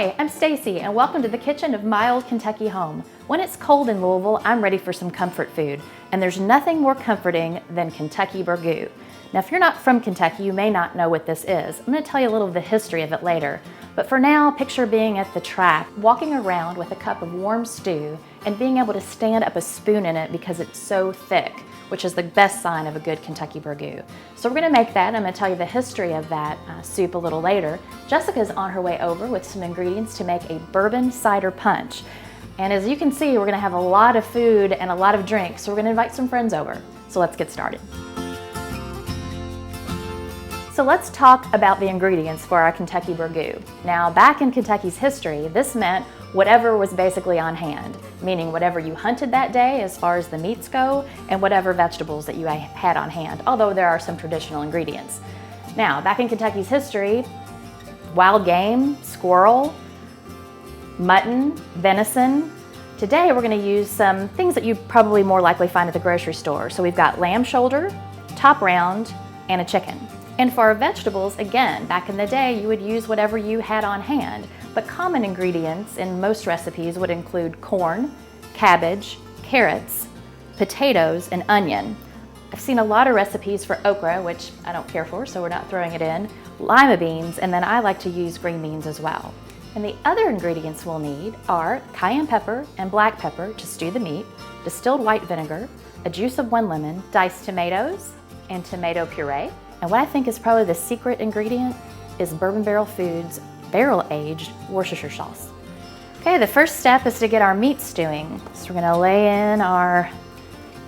Hi, I'm Stacey and welcome to the kitchen of my old Kentucky home. When it's cold in Louisville, I'm ready for some comfort food, and there's nothing more comforting than Kentucky Burgoo. Now, if you're not from Kentucky, you may not know what this is. I'm going to tell you a little of the history of it later. But for now, picture being at the track, walking around with a cup of warm stew and being able to stand up a spoon in it because it's so thick, which is the best sign of a good Kentucky Burgoo. So we're going to make that, and I'm going to tell you the history of that soup a little later. Jessica's on her way over with some ingredients to make a bourbon cider punch. And as you can see, we're going to have a lot of food and a lot of drinks, so we're going to invite some friends over. So let's get started. So let's talk about the ingredients for our Kentucky Burgoo. Now, back in Kentucky's history, this meant whatever was basically on hand, meaning whatever you hunted that day as far as the meats go, and whatever vegetables that you had on hand, although there are some traditional ingredients. Now, back in Kentucky's history, wild game, squirrel, mutton, venison. Today we're going to use some things that you probably more likely find at the grocery store. So we've got lamb shoulder, top round, and a chicken. And for our vegetables, again, back in the day, you would use whatever you had on hand, but common ingredients in most recipes would include corn, cabbage, carrots, potatoes, and onion. I've seen a lot of recipes for okra, which I don't care for, so we're not throwing it in, lima beans, and then I like to use green beans as well. And the other ingredients we'll need are cayenne pepper and black pepper to stew the meat, distilled white vinegar, a juice of 1 lemon, diced tomatoes, and tomato puree. And what I think is probably the secret ingredient is Bourbon Barrel Foods barrel-aged Worcestershire sauce. Okay, the first step is to get our meat stewing. So we're gonna lay in our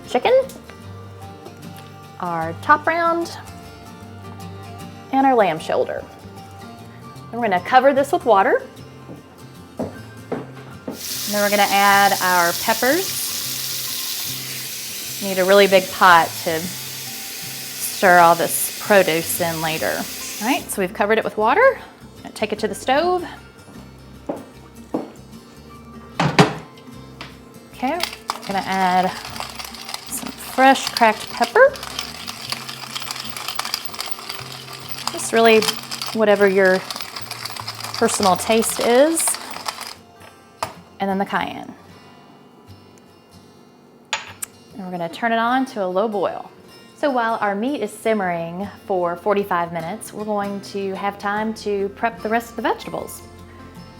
chicken, our top round, and our lamb shoulder. And we're gonna cover this with water. And then we're gonna add our peppers. Need a really big pot to stir all this produce in later. All right, so we've covered it with water. I'm gonna take it to the stove. Okay, I'm gonna add some fresh cracked pepper. Just really whatever your personal taste is. And then the cayenne. And we're gonna turn it on to a low boil. So while our meat is simmering for 45 minutes, we're going to have time to prep the rest of the vegetables.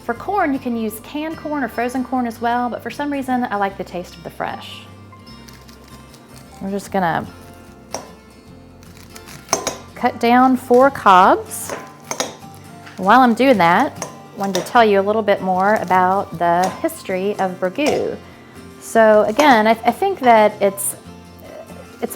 For corn, you can use canned corn or frozen corn as well, but for some reason, I like the taste of the fresh. We're just gonna cut down 4 cobs. While I'm doing that, I wanted to tell you a little bit more about the history of Burgoo. So again, I think that it's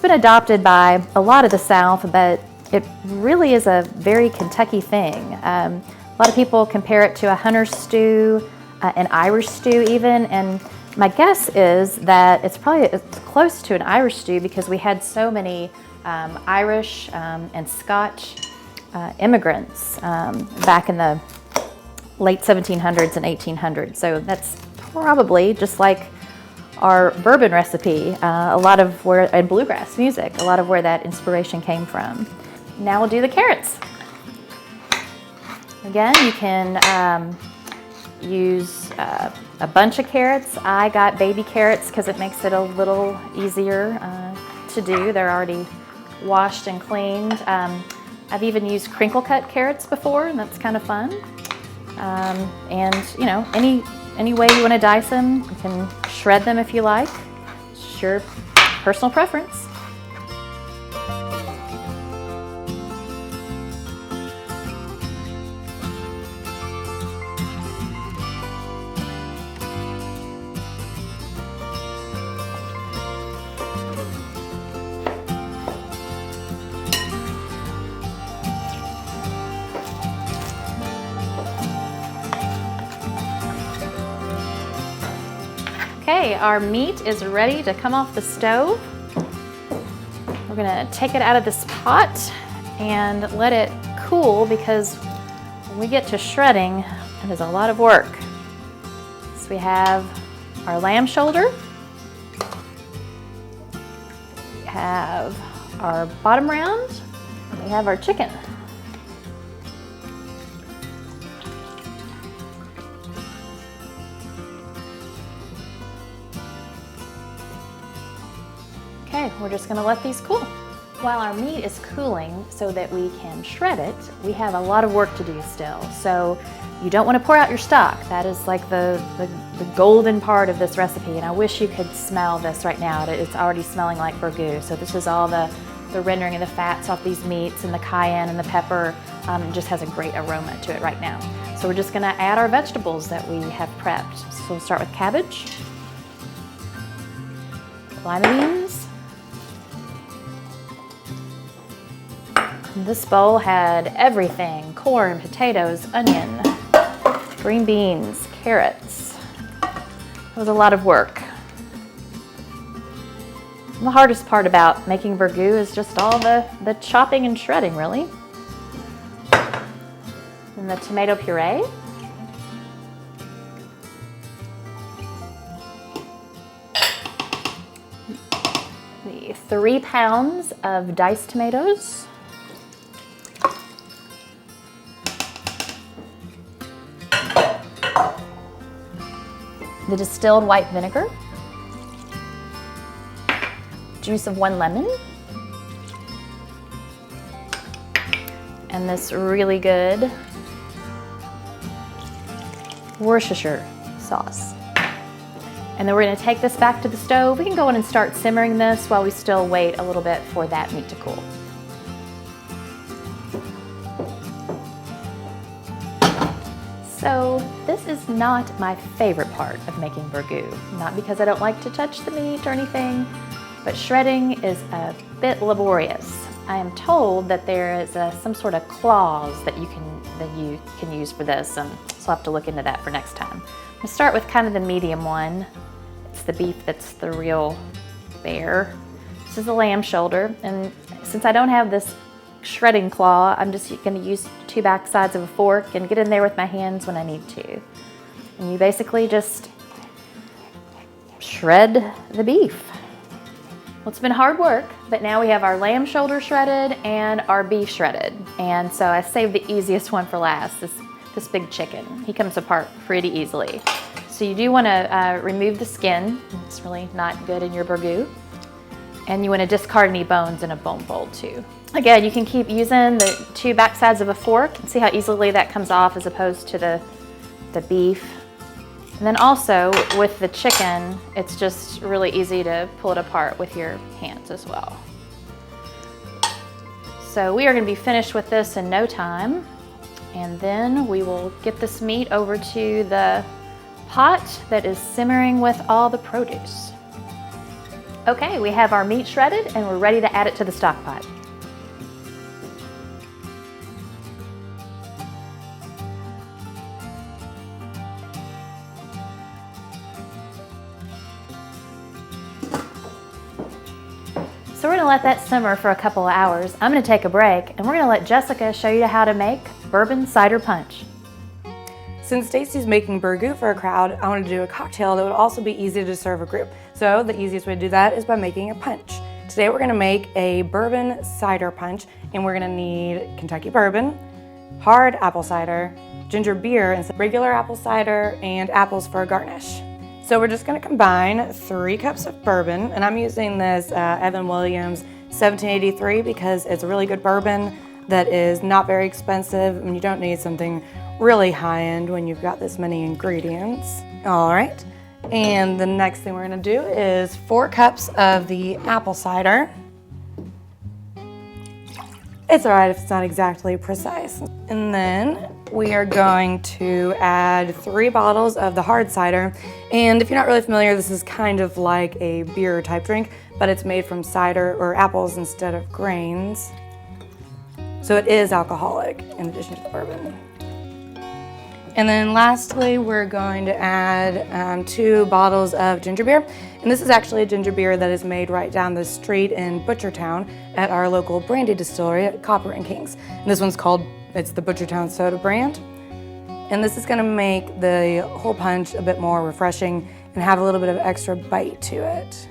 been adopted by a lot of the South, but it really is a very Kentucky thing. A lot of people compare it to a hunter's stew, an Irish stew even, and my guess is that it's close to an Irish stew because we had so many Irish and Scotch immigrants back in the late 1700s and 1800s. So that's probably just like our bourbon recipe, and bluegrass music, a lot of where that inspiration came from. Now we'll do the carrots. Again, you can use a bunch of carrots. I got baby carrots because it makes it a little easier to do. They're already washed and cleaned. I've even used crinkle cut carrots before, and that's kind of fun. And you know, any way you want to dice them, you can shred them if you like. It's your personal preference. Okay, our meat is ready to come off the stove. We're gonna take it out of this pot and let it cool because when we get to shredding, it is a lot of work. So we have our lamb shoulder. We have our bottom round. And we have our chicken. Okay, we're just gonna let these cool. While our meat is cooling so that we can shred it, we have a lot of work to do still. So you don't want to pour out your stock. That is like the golden part of this recipe, and I wish you could smell this right now. It's already smelling like burgoo. So this is all the rendering of the fats off these meats and the cayenne and the pepper. It just has a great aroma to it right now. So we're just gonna add our vegetables that we have prepped. So we'll start with cabbage, lima beans. This bowl had everything: corn, potatoes, onion, green beans, carrots. It was a lot of work. And the hardest part about making burgoo is just all the chopping and shredding, really. And the tomato puree. The 3 pounds of diced tomatoes. The distilled white vinegar, juice of 1 lemon, and this really good Worcestershire sauce. And then we're going to take this back to the stove. We can go in and start simmering this while we still wait a little bit for that meat to cool. So this is not my favorite part of making burgoo. Not because I don't like to touch the meat or anything, but shredding is a bit laborious. I am told that there is some sort of claws that you can use for this, so I'll have to look into that for next time. I'm gonna start with kind of the medium one. It's the beef that's the real bear. This is the lamb shoulder, and since I don't have this shredding claw, I'm just going to use 2 back sides of a fork and get in there with my hands when I need to. And you basically just shred the beef. Well, it's been hard work, but now we have our lamb shoulder shredded and our beef shredded. And so I saved the easiest one for last, this big chicken. He comes apart pretty easily. So you do want to remove the skin. It's really not good in your burgoo. And you want to discard any bones in a bone bowl too. Again, you can keep using the 2 back sides of a fork and see how easily that comes off as opposed to the beef. And then also with the chicken, it's just really easy to pull it apart with your hands as well. So we are going to be finished with this in no time. And then we will get this meat over to the pot that is simmering with all the produce. Okay, we have our meat shredded and we're ready to add it to the stock pot. So we're gonna let that simmer for a couple of hours. I'm gonna take a break and we're gonna let Jessica show you how to make bourbon cider punch. Since Stacey's making burgoo for a crowd, I wanted to do a cocktail that would also be easy to serve a group. So the easiest way to do that is by making a punch. Today we're gonna make a bourbon cider punch, and we're gonna need Kentucky bourbon, hard apple cider, ginger beer, and some regular apple cider, and apples for a garnish. So we're just gonna combine 3 cups of bourbon, and I'm using this Evan Williams 1783 because it's a really good bourbon that is not very expensive, and you don't need something really high-end when you've got this many ingredients. All right, and the next thing we're gonna do is 4 cups of the apple cider. It's all right if it's not exactly precise. And then we are going to add 3 bottles of the hard cider. And if you're not really familiar, this is kind of like a beer type drink, but it's made from cider or apples instead of grains. So it is alcoholic in addition to the bourbon. And then lastly, we're going to add 2 bottles of ginger beer. And this is actually a ginger beer that is made right down the street in Butchertown at our local brandy distillery at Copper and Kings. And this one's called, it's the Butchertown Soda brand. And this is gonna make the whole punch a bit more refreshing and have a little bit of extra bite to it.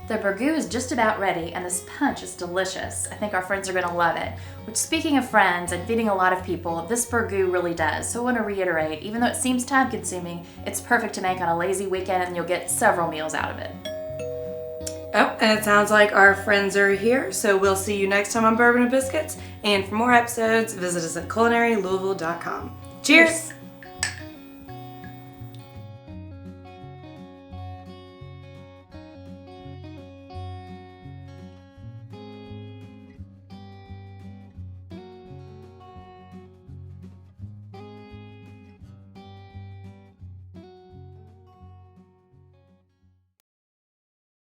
The Burgoo is just about ready, and this punch is delicious. I think our friends are gonna love it. Which, speaking of friends and feeding a lot of people, this Burgoo really does. So I wanna reiterate, even though it seems time consuming, it's perfect to make on a lazy weekend and you'll get several meals out of it. Oh, and it sounds like our friends are here, so we'll see you next time on Bourbon and Biscuits. And for more episodes, visit us at culinarylouisville.com. Cheers!